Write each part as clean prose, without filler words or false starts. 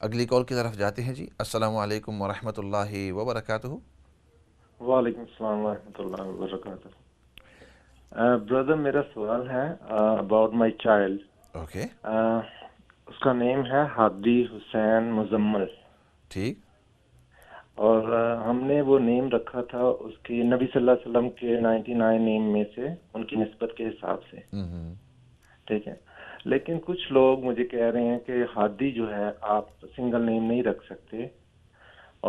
اگلی کال کی طرف جاتے ہیں جی. السلام علیکم ورحمۃ اللہ وبرکاتہ. وعلیکم السلام ورحمۃ اللہ وبرکاتہ. بردر میرا سوال ہے اباؤٹ مائی چائلڈ. اوکے. اس کا نیم ہے ہادی حسین مزمل. ٹھیک. اور ہم نے وہ نیم رکھا تھا اس کی نبی صلی اللہ علیہ وسلم کے 99 نیم میں سے ان کی نسبت کے حساب سے. ٹھیک ہے. لیکن کچھ لوگ مجھے کہہ رہے ہیں کہ ہادی جو ہے آپ سنگل نیم نہیں رکھ سکتے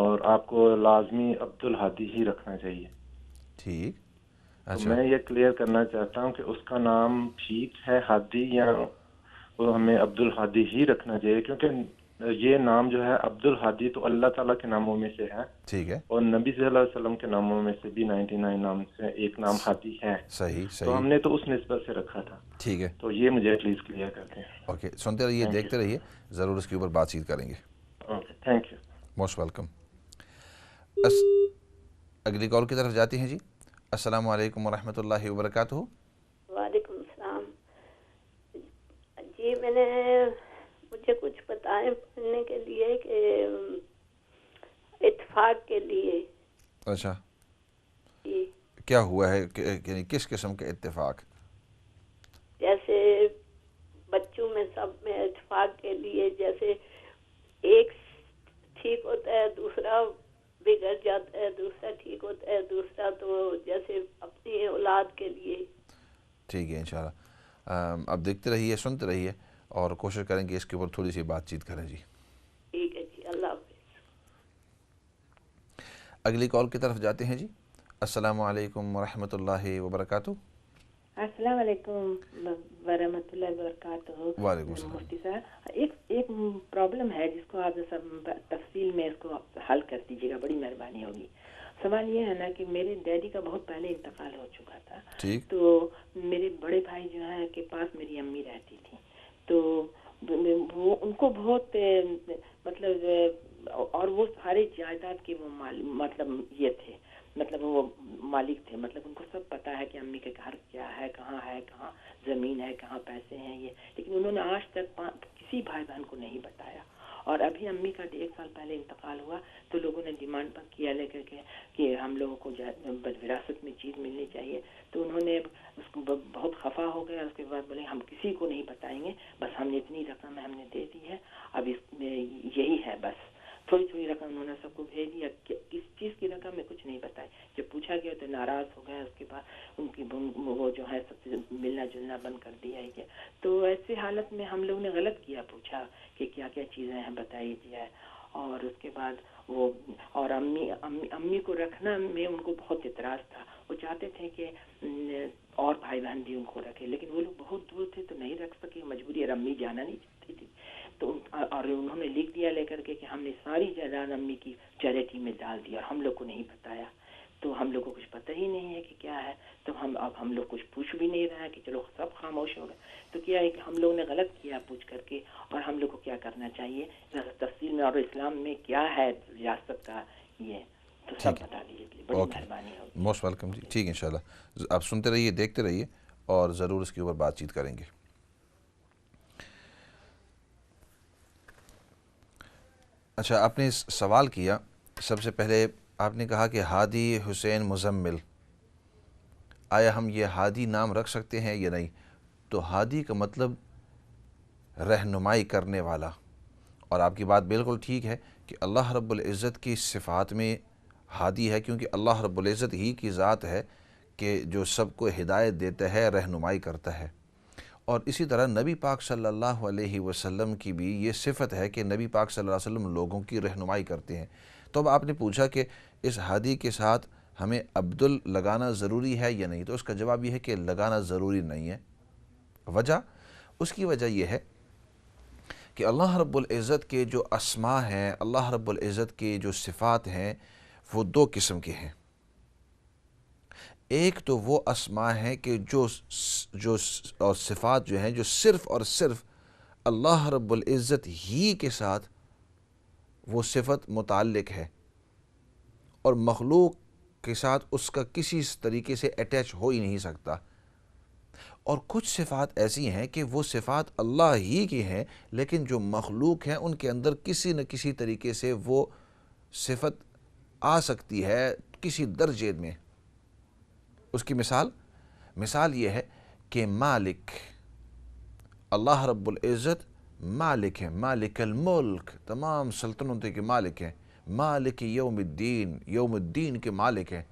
اور آپ کو لازمی عبد الہادی ہی رکھنا چاہیے. ٹھیک. تو اچھا. میں یہ کلیئر کرنا چاہتا ہوں کہ اس کا نام ٹھیک ہے ہادی یا وہ ہمیں عبد الہادی ہی رکھنا چاہیے، کیونکہ یہ نام جو ہے عبد الہادی تو اللہ تعالیٰ کے ناموں میں سے ہے ٹھیک ہے. اور نبی صلی اللہ علیہ وسلم کے ناموں میں سے بھی 99 نام سے ایک نام ہادی ہے. صحیح تو صحیح. ہم نے تو اس نسبت سے رکھا تھا. ٹھیک ہے. تو یہ مجھے پلیز کلیئر کرتے ہیں. اوکے. سنتے رہیے، تھینک دیکھتے رہیے، ضرور اس کے اوپر بات چیت کریں گے. You. Okay thank you. Most welcome. اگلی کال کی طرف جاتی ہیں جی. السلام علیکم ورحمۃ اللہ وبرکاتہ. وعلیکم السلام. جی مجھے کچھ بتائیں پڑھنے کے لیے کہ اتفاق کے لیے. اچھا. جی کیا ہوا ہے، یعنی کس قسم کے اتفاق؟ جیسے بچوں میں سب میں اتفاق کے لیے، جیسے ایک ٹھیک ہوتا ہے دوسرا بگڑ جاتا ہے، دوسرا ٹھیک ہوتا ہے دوسرا، تو جیسے اپنی اولاد کے لیے. ٹھیک ہے انشاءاللہ. اب دیکھتے رہیے، سنتے رہیے اور کوشش کریں گے اس کے اوپر تھوڑی سی بات چیت کریں جی. ٹھیک ہے جی. اللہ حافظ. اگلی کال کی طرف جاتے ہیں جی. السلام علیکم ورحمۃ اللہ وبرکاتہ. السلام علیکم ورحمۃ اللہ وبرکاتہ. وعلیکم السلام. مفتی صاحب، ایک پرابلم ہے جس کو آپ تفصیل میں اس کو حل کر دیجیے گا، بڑی مہربانی ہوگی. سوال یہ ہے نا کہ میرے ڈیڈی کا بہت پہلے انتقال ہو چکا تھا. ٹھیک. تو میرے بڑے بھائی جو ہیں کے پاس میری امی رہتی تھی، تو وہ ان کو بہت مطلب، اور وہ سارے جائیداد کے وہ مطلب یہ تھے، مطلب وہ مالک تھے، مطلب ان کو سب پتا ہے کہ امی کے گھر کیا ہے، کہاں زمین ہے، کہاں پیسے ہیں یہ، لیکن انہوں نے آج تک کسی بھائی بہن کو نہیں بتایا. اور ابھی امی کا 1 سال پہلے انتقال ہوا تو لوگوں نے ڈیمانڈ پر کیا لے کر کے کہ ہم لوگوں کو وراثت میں چیز ملنی چاہیے. تو انہوں نے اس کو بہت خفا ہو گیا. اس کے بعد بولے ہم کسی کو نہیں بتائیں گے، بس ہم نے اتنی رقم ہم نے دے دی ہے، اب اس میں یہی ہے بس. تھوڑی رقم انہوں نے سب کو بھیج دیا، کس چیز کی رقم میں کچھ نہیں بتائی. جب پوچھا گیا تو ناراض ہو گیا. اس کے بعد ان کی وہ جو ہے سب سے ملنا جلنا بند کر دیا ہے. تو ایسی حالت میں ہم لوگ نے غلط کیا، پوچھا کہ کیا کیا چیزیں ہیں بتائی دیا ہے. اور اس کے بعد وہ اور امی کو رکھنا میں ان کو بہت اعتراض تھا. وہ چاہتے تھے کہ اور بھائی بہن بھی ان کو رکھے، لیکن وہ لوگ بہت دور تھے تو نہیں رکھ سکے، مجبوری ہے، امی جانا نہیں چاہتی تھی. تو اور انہوں نے لکھ دیا لے کر کے کہ ہم نے ساری جائیداد امی کی چیریٹی میں ڈال دی اور ہم لوگ کو نہیں بتایا. تو ہم لوگ کو کچھ پتہ ہی نہیں ہے کہ کیا ہے. تو اب ہم لوگ کچھ پوچھ بھی نہیں رہے ہیں کہ چلو سب خاموش ہو گئے. تو کیا ہے کہ ہم لوگ نے غلط کیا پوچھ کر کے، اور ہم لوگ کو کیا کرنا چاہیے تفصیل میں، اور اسلام میں کیا ہے ریاست کا یہ تو سب ٹھیک ہے. بتا دیجیے، بڑی مہربانی ہوگی. موسٹ ویلکم جی. ٹھیک ہے انشاءاللہ. آپ سنتے رہیے، دیکھتے رہیے اور ضرور اس کے اوپر بات چیت کریں گے. اچھا، آپ نے سوال کیا، سب سے پہلے آپ نے کہا کہ ہادی حسین مزمل، آیا ہم یہ ہادی نام رکھ سکتے ہیں یا نہیں؟ تو ہادی کا مطلب رہنمائی کرنے والا، اور آپ کی بات بالکل ٹھیک ہے کہ اللہ رب العزت کی صفات میں ہادی ہے، کیونکہ اللہ رب العزت ہی کی ذات ہے کہ جو سب کو ہدایت دیتا ہے، رہنمائی کرتا ہے. اور اسی طرح نبی پاک صلی اللہ علیہ وسلم کی بھی یہ صفت ہے کہ نبی پاک صلی اللہ علیہ وسلم لوگوں کی رہنمائی کرتے ہیں. تو اب آپ نے پوچھا کہ اس ہادی کے ساتھ ہمیں عبدل لگانا ضروری ہے یا نہیں، تو اس کا جواب یہ ہے کہ لگانا ضروری نہیں ہے. وجہ، اس کی وجہ یہ ہے کہ اللہ رب العزت کے جو اسماء ہیں، اللہ رب العزت کے جو صفات ہیں، وہ 2 قسم کے ہیں. ایک تو وہ اسماء ہیں کہ جو اور صفات جو ہیں جو صرف اور صرف اللہ رب العزت ہی کے ساتھ وہ صفت متعلق ہے، اور مخلوق کے ساتھ اس کا کسی طریقے سے اٹیچ ہو ہی نہیں سکتا. اور کچھ صفات ایسی ہیں کہ وہ صفات اللہ ہی کی ہیں، لیکن جو مخلوق ہیں ان کے اندر کسی نہ کسی طریقے سے وہ صفت آ سکتی ہے کسی درجے میں۔ اس کی مثال یہ ہے کہ مالک، اللہ رب العزت مالک ہے، مالک الملک، تمام سلطنتوں کے مالک ہیں، مالک یوم الدین، یوم الدین کے مالک ہیں،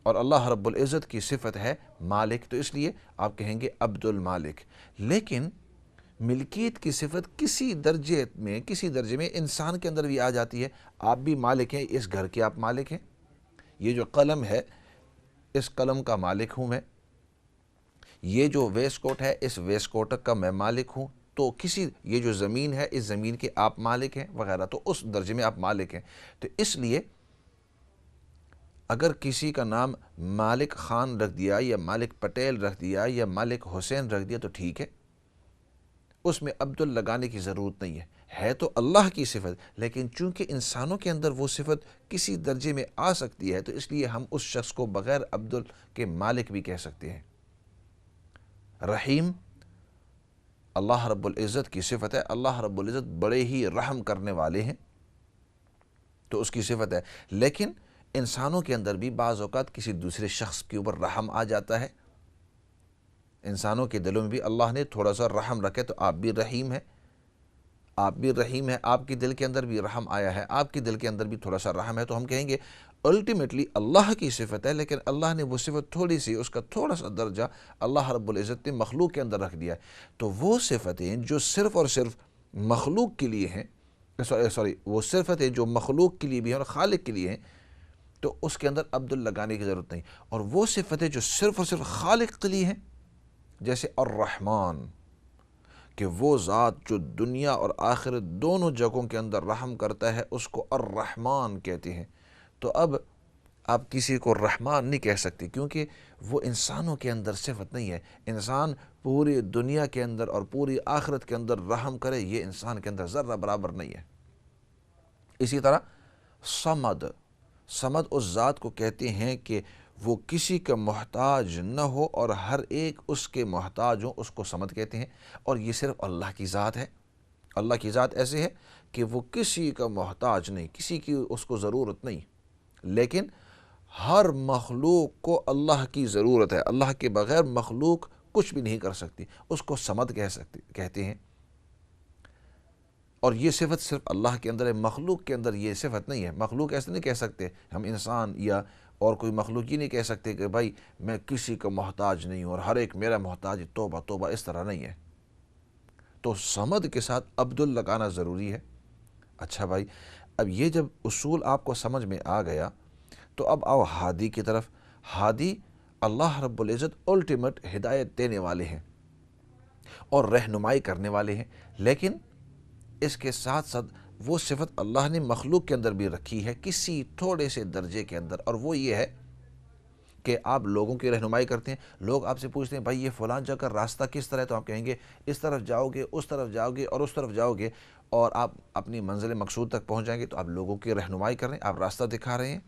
اور اللہ رب العزت کی صفت ہے مالک، تو اس لیے آپ کہیں گے عبد المالک۔ لیکن ملکیت کی صفت کسی درجے میں انسان کے اندر بھی آ جاتی ہے۔ آپ بھی مالک ہیں، اس گھر کے آپ مالک ہیں، یہ جو قلم ہے اس قلم کا مالک ہوں میں، یہ جو ویسٹ کوٹ ہے اس ویسٹ کوٹ کا میں مالک ہوں، تو یہ جو زمین ہے اس زمین کے آپ مالک ہیں وغیرہ، تو اس درجے میں آپ مالک ہیں۔ تو اس لیے اگر کسی کا نام مالک خان رکھ دیا یا مالک پٹیل رکھ دیا یا مالک حسین رکھ دیا تو ٹھیک ہے، اس میں عبد لگانے کی ضرورت نہیں ہے تو اللہ کی صفت، لیکن چونکہ انسانوں کے اندر وہ صفت کسی درجے میں آ سکتی ہے تو اس لیے ہم اس شخص کو بغیر عبد کے مالک بھی کہہ سکتے ہیں۔ رحیم اللہ رب العزت کی صفت ہے، اللہ رب العزت بڑے ہی رحم کرنے والے ہیں، تو اس کی صفت ہے۔ لیکن انسانوں کے اندر بھی بعض اوقات کسی دوسرے شخص کے اوپر رحم آ جاتا ہے، انسانوں کے دلوں میں بھی اللہ نے تھوڑا سا رحم رکھے، تو آپ بھی رحیم ہیں، آپ بھی رحیم ہیں، آپ کے دل کے اندر بھی رحم آیا ہے، آپ کے دل کے اندر بھی تھوڑا سا رحم ہے، تو ہم کہیں گے الٹیمیٹلی اللہ کی صفت ہے، لیکن اللہ نے وہ صفت تھوڑی سی، اس کا تھوڑا سا درجہ اللہ رب العزت نے مخلوق کے اندر رکھ دیا ہے۔ تو وہ صفتیں جو صرف اور صرف مخلوق کے لیے ہیں، وہ صفتیں جو مخلوق کے لیے بھی ہیں اور خالق کے لیے ہیں، تو اس کے اندر عبد لگانے کی ضرورت نہیں۔ اور وہ صفتیں جو صرف اور صرف خالق کے لیے ہیں، جیسے الرحمن، کہ وہ ذات جو دنیا اور آخرت دونوں جگہوں کے اندر رحم کرتا ہے، اس کو الرحمن کہتے ہیں۔ تو اب آپ کسی کو رحمان نہیں کہہ سکتے، کیونکہ وہ انسانوں کے اندر صفت نہیں ہے۔ انسان پوری دنیا کے اندر اور پوری آخرت کے اندر رحم کرے، یہ انسان کے اندر ذرہ برابر نہیں ہے۔ اسی طرح صمد اس ذات کو کہتے ہیں کہ وہ کسی کا محتاج نہ ہو اور ہر ایک اس کے محتاج ہو، اس کو صمد کہتے ہیں۔ اور یہ صرف اللہ کی ذات ہے۔ اللہ کی ذات ایسے ہے کہ وہ کسی کا محتاج نہیں، کسی کی اس کو ضرورت نہیں، لیکن ہر مخلوق کو اللہ کی ضرورت ہے، اللہ کے بغیر مخلوق کچھ بھی نہیں کر سکتی، اس کو صمد کہتے ہیں۔ اور یہ صفت صرف اللہ کے اندر ہے، مخلوق کے اندر یہ صفت نہیں ہے۔ مخلوق ایسے نہیں کہہ سکتے، ہم انسان یا اور کوئی مخلوق یہ نہیں کہہ سکتے کہ بھائی میں کسی کا محتاج نہیں ہوں اور ہر ایک میرا محتاج، توبہ توبہ، اس طرح نہیں ہے۔ تو صمد کے ساتھ عبد لگانا ضروری ہے۔ اچھا بھائی، اب یہ جب اصول آپ کو سمجھ میں آ گیا تو اب آؤ ہادی کی طرف۔ ہادی اللہ رب العزت الٹیمیٹ ہدایت دینے والے ہیں اور رہنمائی کرنے والے ہیں، لیکن اس کے ساتھ ساتھ وہ صفت اللہ نے مخلوق کے اندر بھی رکھی ہے کسی تھوڑے سے درجے کے اندر، اور وہ یہ ہے کہ آپ لوگوں کی رہنمائی کرتے ہیں۔ لوگ آپ سے پوچھتے ہیں بھائی یہ فلاں جگہ کا راستہ کس طرح ہے، تو آپ کہیں گے اس طرف جاؤ گے، اس طرف جاؤ گے اور اس طرف جاؤ گے، اور آپ اپنی منزل مقصود تک پہنچ جائیں گے۔ تو آپ لوگوں کی رہنمائی کر رہے ہیں، آپ راستہ دکھا رہے ہیں۔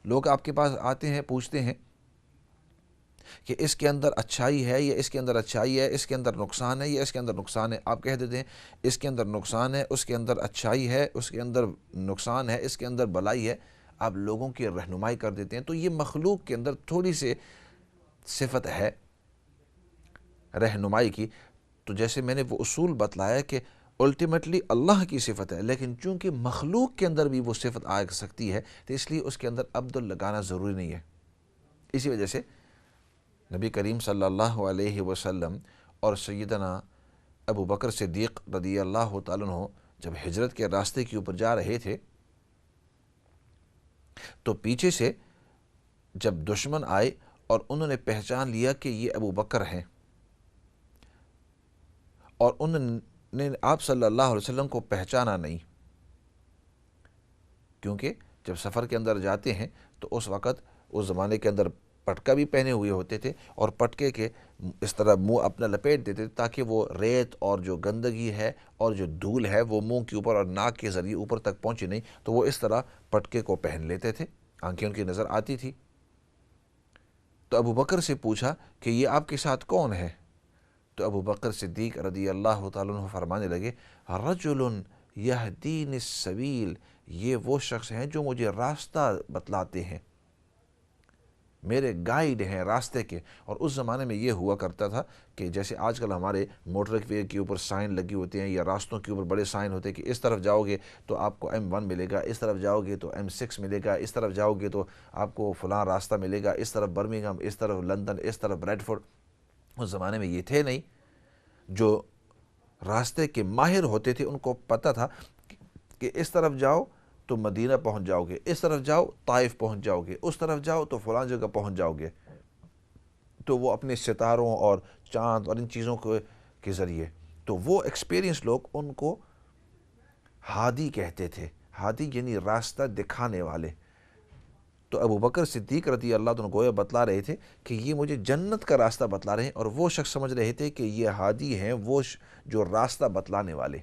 لوگ آپ کے پاس آتے ہیں، پوچھتے ہیں کہ اس کے اندر اچھائی ہے یا اس کے اندر اچھائی ہے، اس کے اندر نقصان ہے یا اس کے اندر نقصان ہے، آپ کہہ دیتے ہیں اس کے اندر نقصان ہے، اس کے اندر اچھائی ہے، اس کے اندر نقصان ہے، اس کے اندر بلائی ہے، آپ لوگوں کی رہنمائی کر دیتے ہیں۔ تو یہ مخلوق کے اندر تھوڑی سی صفت ہے رہنمائی کی۔ تو جیسے میں نے وہ اصول بتلایا کہ الٹیمیٹلی اللہ کی صفت ہے، لیکن چونکہ مخلوق کے اندر بھی وہ صفت آ سکتی ہے تو اس لیے اس کے اندر عبد لگانا ضروری نہیں ہے۔ اسی وجہ سے نبی کریم صلی اللہ علیہ وسلم اور سیدنا ابو بکر صدیق رضی اللہ تعالیٰ عنہ جب ہجرت کے راستے کے اوپر جا رہے تھے تو پیچھے سے جب دشمن آئے اور انہوں نے پہچان لیا کہ یہ ابو بکر ہیں، اور انہوں نے آپ صلی اللہ علیہ وسلم کو پہچانا نہیں، کیونکہ جب سفر کے اندر جاتے ہیں تو اس وقت اس زمانے کے اندر پٹکا بھی پہنے ہوئے ہوتے تھے، اور پٹکے کے اس طرح منہ اپنا لپیٹ دیتے تھے تاکہ وہ ریت اور جو گندگی ہے اور جو دھول ہے وہ منہ کے اوپر اور ناک کے ذریعے اوپر تک پہنچے نہیں، تو وہ اس طرح پٹکے کو پہن لیتے تھے، آنکھیں ان کی نظر آتی تھی۔ تو ابو بکر سے پوچھا کہ یہ آپ کے ساتھ کون ہے؟ تو ابو بکر صدیق رضی اللہ تعالیٰ عنہ فرمانے لگے رجل یہدین السبیل، یہ وہ شخص ہیں جو مجھے راستہ بتلاتے ہیں، میرے گائیڈ ہیں راستے کے۔ اور اس زمانے میں یہ ہوا کرتا تھا کہ جیسے آج کل ہمارے موٹر وے کے اوپر سائن لگی ہوتے ہیں یا راستوں کے اوپر بڑے سائن ہوتے ہیں کہ اس طرف جاؤ گے تو آپ کو M1 ملے گا، اس طرف جاؤ گے تو M6 ملے گا، اس طرف جاؤ گے تو آپ کو فلاں راستہ ملے گا، اس طرف برمنگھم، اس طرف لندن، اس طرف بریڈ فورڈ۔ اس زمانے میں یہ تھے نہیں، جو راستے کے ماہر ہوتے تھے ان کو پتہ تھا کہ اس طرف جاؤ تو مدینہ پہنچ جاؤ گے، اس طرف جاؤ طائف پہنچ جاؤ گے، اس طرف جاؤ تو فلاں جگہ پہنچ جاؤ گے۔ تو وہ اپنے ستاروں اور چاند اور ان چیزوں کے ذریعے، تو وہ ایکسپیرینس لوگ ان کو ہادی کہتے تھے، ہادی یعنی راستہ دکھانے والے۔ تو ابو بکر صدیق رضی اللہ عنہ گویا بتلا رہے تھے کہ یہ مجھے جنت کا راستہ بتلا رہے ہیں، اور وہ شخص سمجھ رہے تھے کہ یہ ہادی ہیں، وہ جو راستہ بتلانے والے۔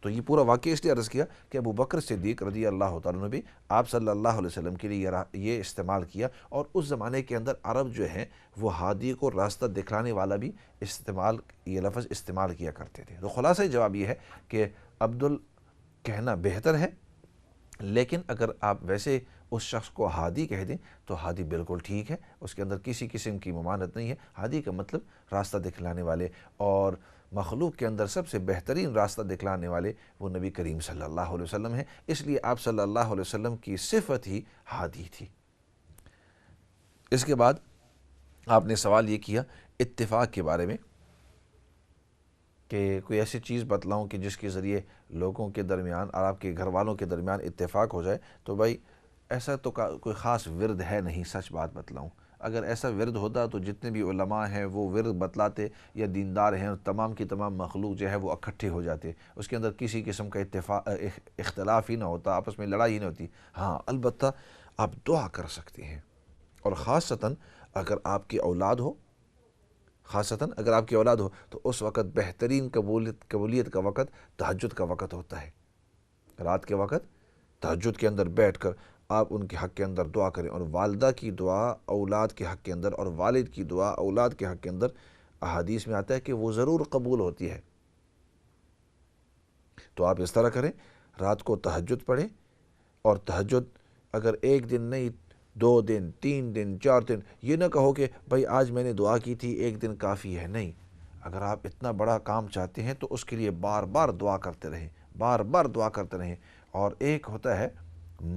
تو یہ پورا واقعہ اس لیے عرض کیا کہ ابو بکر صدیق رضی اللہ تعالیٰ عنہ بھی آپ صلی اللہ علیہ وسلم کے لیے یہ استعمال کیا، اور اس زمانے کے اندر عرب جو ہیں وہ ہادی کو راستہ دکھلانے والا بھی یہ لفظ استعمال کیا کرتے تھے۔ تو خلاصہ جواب یہ ہے کہ عبدل کہنا بہتر ہے، لیکن اگر آپ ویسے اس شخص کو ہادی کہہ دیں تو ہادی بالکل ٹھیک ہے، اس کے اندر کسی قسم کی ممانعت نہیں ہے۔ ہادی کا مطلب راستہ دکھلانے والے، اور مخلوق کے اندر سب سے بہترین راستہ دکھلانے والے وہ نبی کریم صلی اللہ علیہ وسلم ہیں، اس لیے آپ صلی اللہ علیہ وسلم کی صفت ہی ہادی تھی۔ اس کے بعد آپ نے سوال یہ کیا اتفاق کے بارے میں کہ کوئی ایسی چیز بتلاؤں کہ جس کے ذریعے لوگوں کے درمیان اور آپ کے گھر والوں کے درمیان اتفاق ہو جائے۔ تو بھائی ایسا تو کوئی خاص ورد ہے نہیں، سچ بات بتلاؤں۔ اگر ایسا ورد ہوتا تو جتنے بھی علماء ہیں وہ ورد بتلاتے، یا دیندار ہیں تمام کی تمام مخلوق جو ہے وہ اکٹھے ہو جاتے، اس کے اندر کسی قسم کا اختلاف ہی نہ ہوتا، آپس میں لڑائی ہی نہ ہوتی۔ ہاں البتہ آپ دعا کر سکتے ہیں، اور خاصتاً اگر آپ کی اولاد ہو، تو اس وقت بہترین قبولیت کا وقت تہجد کا وقت ہوتا ہے۔ رات کے وقت تہجد کے اندر بیٹھ کر آپ ان کے حق کے اندر دعا کریں، اور والدہ کی دعا اولاد کے حق کے اندر اور والد کی دعا اولاد کے حق کے اندر احادیث میں آتا ہے کہ وہ ضرور قبول ہوتی ہے۔ تو آپ اس طرح کریں، رات کو تہجد پڑھیں، اور تہجد اگر ایک دن نہیں، 2 دن، 3 دن، 4 دن، یہ نہ کہو کہ بھائی آج میں نے دعا کی تھی ایک دن کافی ہے، نہیں۔ اگر آپ اتنا بڑا کام چاہتے ہیں تو اس کے لیے بار بار دعا کرتے رہیں، بار بار دعا کرتے رہیں۔ اور ایک ہوتا ہے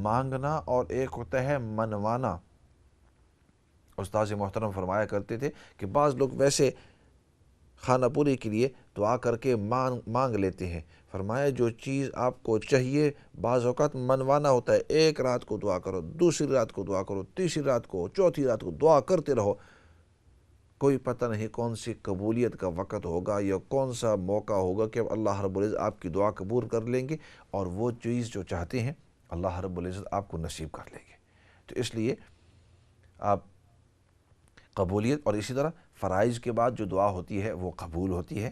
مانگنا اور ایک ہوتا ہے منوانا۔ استاذ محترم فرمایا کرتے تھے کہ بعض لوگ ویسے خانہ پوری کے لیے دعا کر کے مانگ لیتے ہیں، فرمایا جو چیز آپ کو چاہیے بعض اوقات منوانا ہوتا ہے۔ ایک رات کو دعا کرو، دوسری رات کو دعا کرو، تیسری رات کو، چوتھی رات کو دعا کرتے رہو، کوئی پتہ نہیں کون سی قبولیت کا وقت ہوگا یا کون سا موقع ہوگا کہ اللہ رب العزت آپ کی دعا قبول کر لیں گے، اور وہ چیز جو چاہتے ہیں اللہ رب العزت آپ کو نصیب کر لیں گے۔ تو اس لیے آپ قبولیت، اور اسی طرح فرائض کے بعد جو دعا ہوتی ہے وہ قبول ہوتی ہے،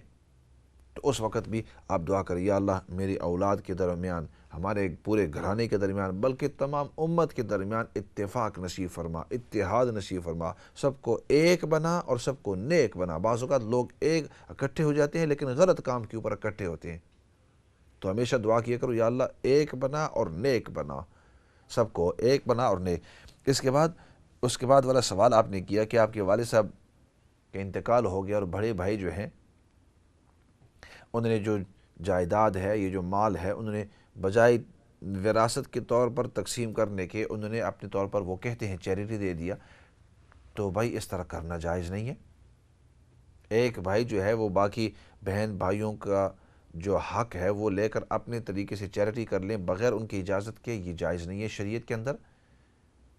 تو اس وقت بھی آپ دعا کریں یا اللہ میری اولاد کے درمیان، ہمارے پورے گھرانے کے درمیان، بلکہ تمام امت کے درمیان اتفاق نصیب فرما، اتحاد نصیب فرما، سب کو ایک بنا اور سب کو نیک بنا۔ بعض اوقات لوگ ایک اکٹھے ہو جاتے ہیں لیکن غلط کام کے اوپر اکٹھے ہوتے ہیں، تو ہمیشہ دعا کیا کرو یا اللہ ایک بنا اور نیک بنا، سب کو ایک بنا اور نیک۔ اس کے بعد والا سوال آپ نے کیا کہ آپ کے والد صاحب کا انتقال ہو گیا، اور بڑے بھائی جو ہیں انہوں نے جو جائیداد ہے، یہ جو مال ہے، انہوں نے بجائے وراثت کے طور پر تقسیم کرنے کے انہوں نے اپنے طور پر وہ کہتے ہیں چیریٹی دے دیا۔ تو بھائی اس طرح کرنا جائز نہیں ہے۔ ایک بھائی جو ہے وہ باقی بہن بھائیوں کا جو حق ہے وہ لے کر اپنے طریقے سے چیریٹی کر لیں بغیر ان کی اجازت کے، یہ جائز نہیں ہے شریعت کے اندر۔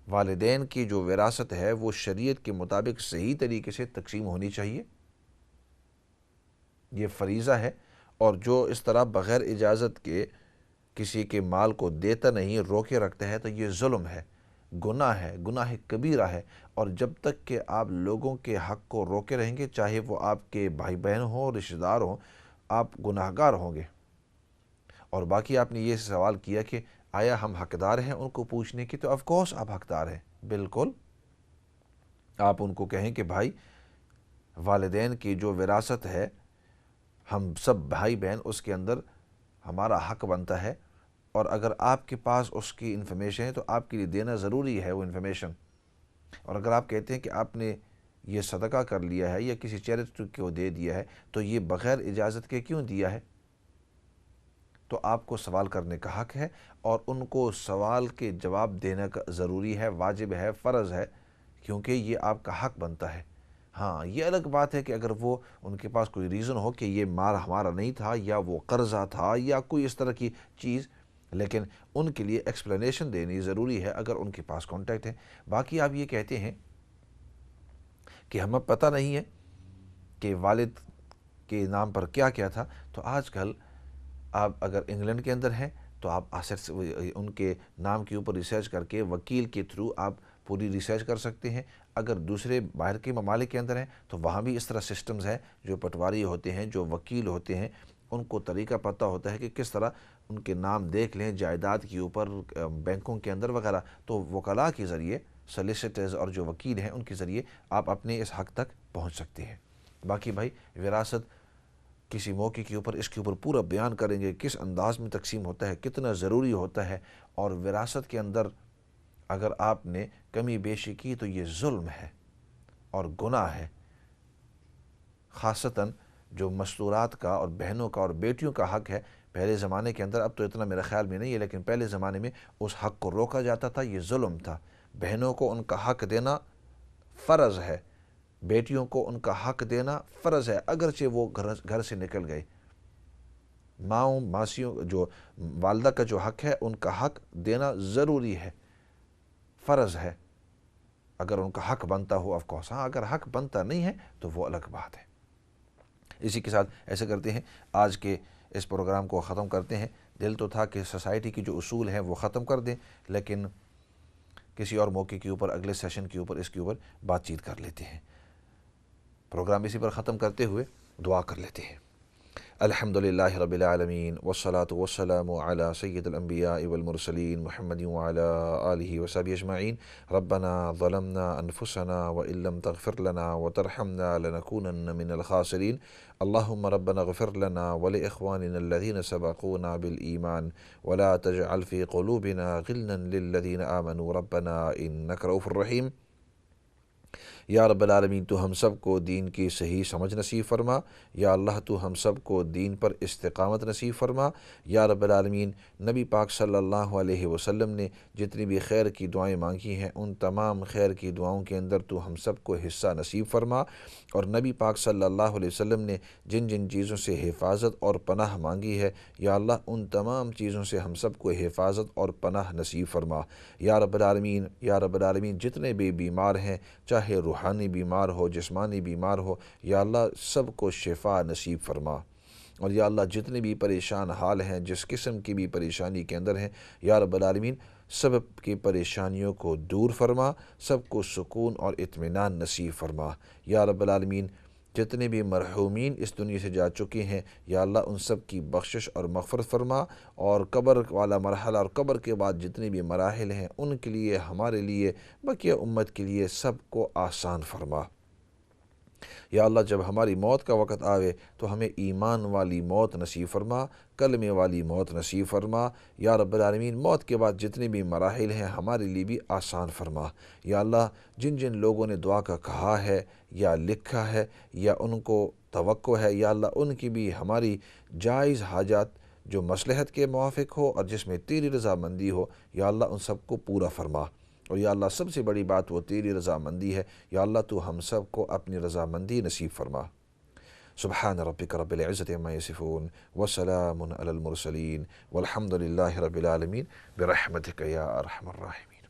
والدین کی جو وراثت ہے وہ شریعت کے مطابق صحیح طریقے سے تقسیم ہونی چاہیے، یہ فریضہ ہے، اور جو اس طرح بغیر اجازت کے کسی کے مال کو دیتا نہیں، روکے رکھتا ہے، تو یہ ظلم ہے، گناہ ہے، گناہ کبیرہ ہے۔ اور جب تک کہ آپ لوگوں کے حق کو روکے رہیں گے، چاہے وہ آپ کے بھائی بہن ہوں، رشتہ دار ہوں، آپ گناہ گار ہوں گے۔ اور باقی آپ نے یہ سوال کیا کہ آیا ہم حقدار ہیں ان کو پوچھنے کی، تو آف کورس آپ حقدار ہیں، بالکل آپ ان کو کہیں کہ بھائی والدین کی جو وراثت ہے، ہم سب بھائی بہن، اس کے اندر ہمارا حق بنتا ہے، اور اگر آپ کے پاس اس کی انفارمیشن ہے تو آپ کے لیے دینا ضروری ہے وہ انفارمیشن۔ اور اگر آپ کہتے ہیں کہ آپ نے یہ صدقہ کر لیا ہے یا کسی چیریٹی کو دے دیا ہے تو یہ بغیر اجازت کے کیوں دیا ہے، تو آپ کو سوال کرنے کا حق ہے، اور ان کو سوال کے جواب دینے کا ضروری ہے، واجب ہے، فرض ہے، کیونکہ یہ آپ کا حق بنتا ہے۔ ہاں، یہ الگ بات ہے کہ اگر وہ ان کے پاس کوئی ریزن ہو کہ یہ مال ہمارا نہیں تھا، یا وہ قرضہ تھا، یا کوئی اس طرح کی چیز، لیکن ان کے لیے ایکسپلینیشن دینی ضروری ہے اگر ان کے پاس کانٹیکٹ ہے۔ باقی آپ یہ کہتے ہیں کہ ہمیں پتہ نہیں ہے کہ والد کے نام پر کیا کیا تھا، تو آج کل آپ اگر انگلینڈ کے اندر ہیں تو آپ ان کے نام کے اوپر ریسرچ کر کے وکیل کے تھرو آپ پوری ریسرچ کر سکتے ہیں۔ اگر دوسرے باہر کے ممالک کے اندر ہیں تو وہاں بھی اس طرح سسٹمز ہیں، جو پٹواری ہوتے ہیں، جو وکیل ہوتے ہیں، ان کو طریقہ پتہ ہوتا ہے کہ کس طرح ان کے نام دیکھ لیں جائیداد کے اوپر، بینکوں کے اندر وغیرہ۔ تو وکلاء کے ذریعے، سلیسیٹرز اور جو وکیل ہیں ان کے ذریعے آپ اپنے اس حق تک پہنچ سکتے ہیں۔ باقی بھائی وراثت کسی موقع کے اوپر اس کے اوپر پورا بیان کریں گے، کس انداز میں تقسیم ہوتا ہے، کتنا ضروری ہوتا ہے، اور وراثت کے اندر اگر آپ نے کمی بیشی کی تو یہ ظلم ہے اور گناہ ہے۔ خاصتاً جو مستورات کا اور بہنوں کا اور بیٹیوں کا حق ہے، پہلے زمانے کے اندر، اب تو اتنا میرے خیال میں نہیں ہے، لیکن پہلے زمانے میں اس حق کو روکا جاتا تھا، یہ ظلم تھا۔ بہنوں کو ان کا حق دینا فرض ہے، بیٹیوں کو ان کا حق دینا فرض ہے، اگرچہ وہ گھر سے نکل گئے۔ ماؤں، ماسیوں، جو والدہ کا جو حق ہے ان کا حق دینا ضروری ہے، فرض ہے، اگر ان کا حق بنتا ہو آف کورس۔ ہاں، اگر حق بنتا نہیں ہے تو وہ الگ بات ہے۔ اسی کے ساتھ ایسے کرتے ہیں، آج کے اس پروگرام کو ختم کرتے ہیں۔ دل تو تھا کہ سوسائٹی کی جو اصول ہیں وہ ختم کر دیں، لیکن کسی اور موقع کے اوپر، اگلے سیشن کے اوپر اس کے اوپر بات چیت کر لیتے ہیں۔ پروگرام اسی پر ختم کرتے ہوئے دعا کر لیتے ہیں۔ الحمدللہ رب العالمین، والصلاة والسلام علی سید الانبیاء والمرسلین محمد وعلی آلہ وصحبہ اجمعین۔ ربنا ظلمنا انفسنا وان لم تغفر لنا وترحمنا لنکونن من الخاسرین۔ اللہم ربنا اغفر لنا ولاخواننا الذین سبقونا بالایمان ولا تجعل فی قلوبنا غلا للذین آمنوا ربنا انک رؤوف رحیم۔ یا رب العالمین، تو ہم سب کو دین کی صحیح سمجھ نصیب فرما۔ یا اللہ، تو ہم سب کو دین پر استقامت نصیب فرما۔ یا رب العالمین، نبی پاک صلی اللہ علیہ وسلم نے جتنی بھی خیر کی دعائیں مانگی ہیں، ان تمام خیر کی دعاؤں کے اندر تو ہم سب کو حصہ نصیب فرما۔ اور نبی پاک صلی اللہ علیہ وسلم نے جن جن چیزوں سے حفاظت اور پناہ مانگی ہے، یا اللہ ان تمام چیزوں سے ہم سب کو حفاظت اور پناہ نصیب فرما۔ یا رب العالمین، یا رب العالمین، جتنے بھی بیمار ہیں، چاہے روحانی بیمار ہو، جسمانی بیمار ہو، یا اللہ سب کو شفا نصیب فرما۔ اور یا اللہ جتنے بھی پریشان حال ہیں، جس قسم کی بھی پریشانی کے اندر ہیں، یا رب العالمین سب کی پریشانیوں کو دور فرما، سب کو سکون اور اطمینان نصیب فرما۔ یا رب العالمین جتنے بھی مرحومین اس دنیا سے جا چکے ہیں، یا اللہ ان سب کی بخشش اور مغفرت فرما، اور قبر والا مرحلہ اور قبر کے بعد جتنے بھی مراحل ہیں ان کے لیے، ہمارے لیے، بقیہ امت کے لیے سب کو آسان فرما۔ یا اللہ جب ہماری موت کا وقت آوے تو ہمیں ایمان والی موت نصیب فرما، کلمے والی موت نصیب فرما۔ یا رب العالمین موت کے بعد جتنے بھی مراحل ہیں ہمارے لیے بھی آسان فرما۔ یا اللہ جن جن لوگوں نے دعا کا کہا ہے یا لکھا ہے یا ان کو توقع ہے، یا اللہ ان کی بھی ہماری جائز حاجات جو مصلحت کے موافق ہو اور جس میں تیری رضامندی ہو، یا اللہ ان سب کو پورا فرما۔ اور یا اللہ سب سے بڑی بات وہ تیری رضامندی ہے، یا اللہ تو ہم سب کو اپنی رضامندی نصیب فرما۔ سبحان ربک رب العزت عما یصفون وسلام علی المرسلین والحمد للہ رب العالمین برحمتک یا ارحم الراحمین۔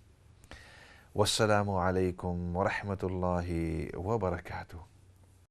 والسلام علیکم ورحمۃ اللہ وبرکاتہ۔